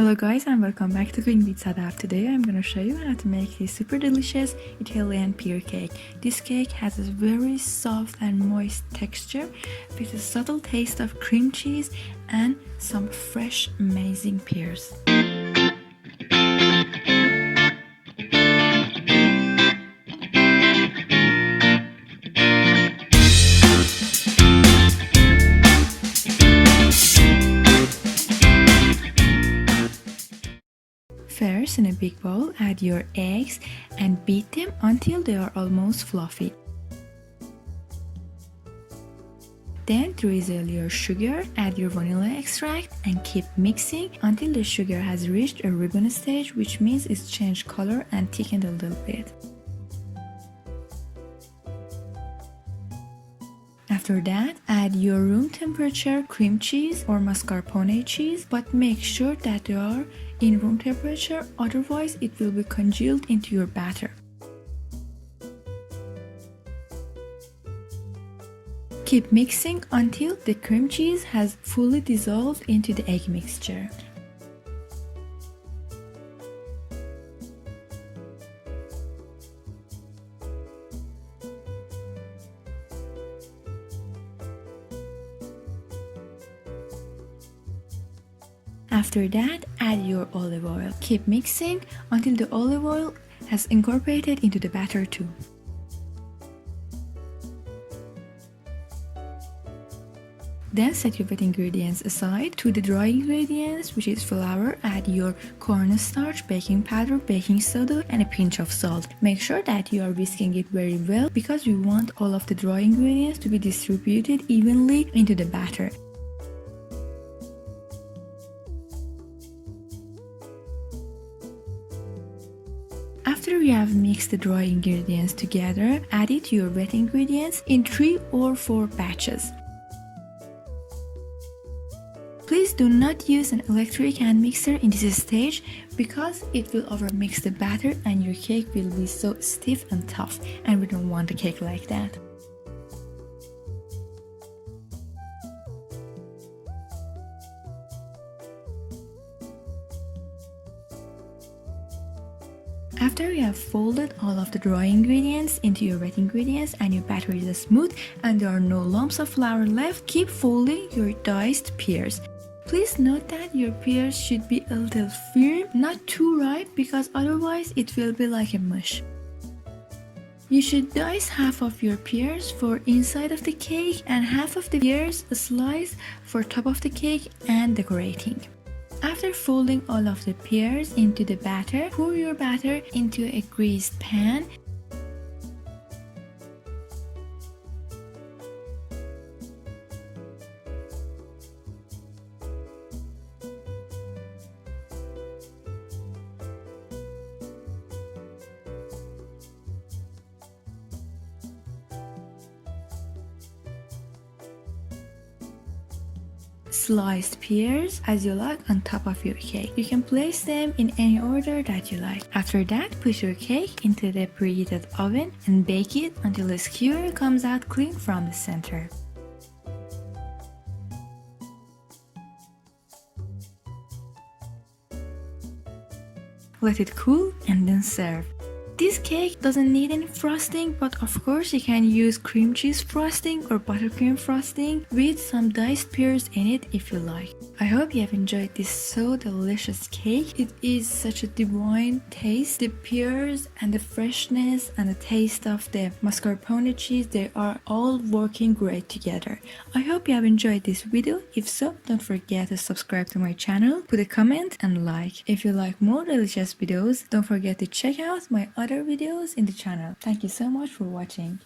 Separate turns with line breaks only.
Hello guys and welcome back to Cooking with Sadaf. Today I'm gonna show you how to make this super delicious Italian pear cake. This cake has a very soft and moist texture with a subtle taste of cream cheese and some fresh amazing pears. First, in a big bowl, add your eggs and beat them until they are almost fluffy. Then drizzle your sugar, add your vanilla extract and keep mixing until the sugar has reached a ribbon stage, which means it's changed color and thickened a little bit. After that, add your room temperature cream cheese or mascarpone cheese, but make sure that they are in room temperature, otherwise it will be congealed into your batter. Keep mixing until the cream cheese has fully dissolved into the egg mixture. After that, add your olive oil. Keep mixing until the olive oil has incorporated into the batter too. Then set your wet ingredients aside. To the dry ingredients, which is flour, add your cornstarch, baking powder, baking soda and a pinch of salt. Make sure that you are whisking it very well because we want all of the dry ingredients to be distributed evenly into the batter. After you have mixed the dry ingredients together, add it to your wet ingredients in 3 or 4 batches. Please do not use an electric hand mixer in this stage because it will overmix the batter and your cake will be so stiff and tough, and we don't want a cake like that. After you have folded all of the dry ingredients into your wet ingredients and your batter is smooth and there are no lumps of flour left, keep folding your diced pears. Please note that your pears should be a little firm, not too ripe, because otherwise it will be like a mush. You should dice half of your pears for inside of the cake and half of the pears slice for top of the cake and decorating. After folding all of the pears into the batter, pour your batter into a greased pan. Sliced pears as you like on top of your cake. You can place them in any order that you like. After that, put your cake into the preheated oven and bake it until the skewer comes out clean from the center. Let it cool and then serve. This cake doesn't need any frosting, but of course you can use cream cheese frosting or buttercream frosting with some diced pears in it if you like. I hope you have enjoyed this so delicious cake. It is such a divine taste. The pears and the freshness and the taste of the mascarpone cheese, they are all working great together. I hope you have enjoyed this video. If so, don't forget to subscribe to my channel, put a comment and like. If you like more delicious videos, don't forget to check out my other videos in the channel. Thank you so much for watching.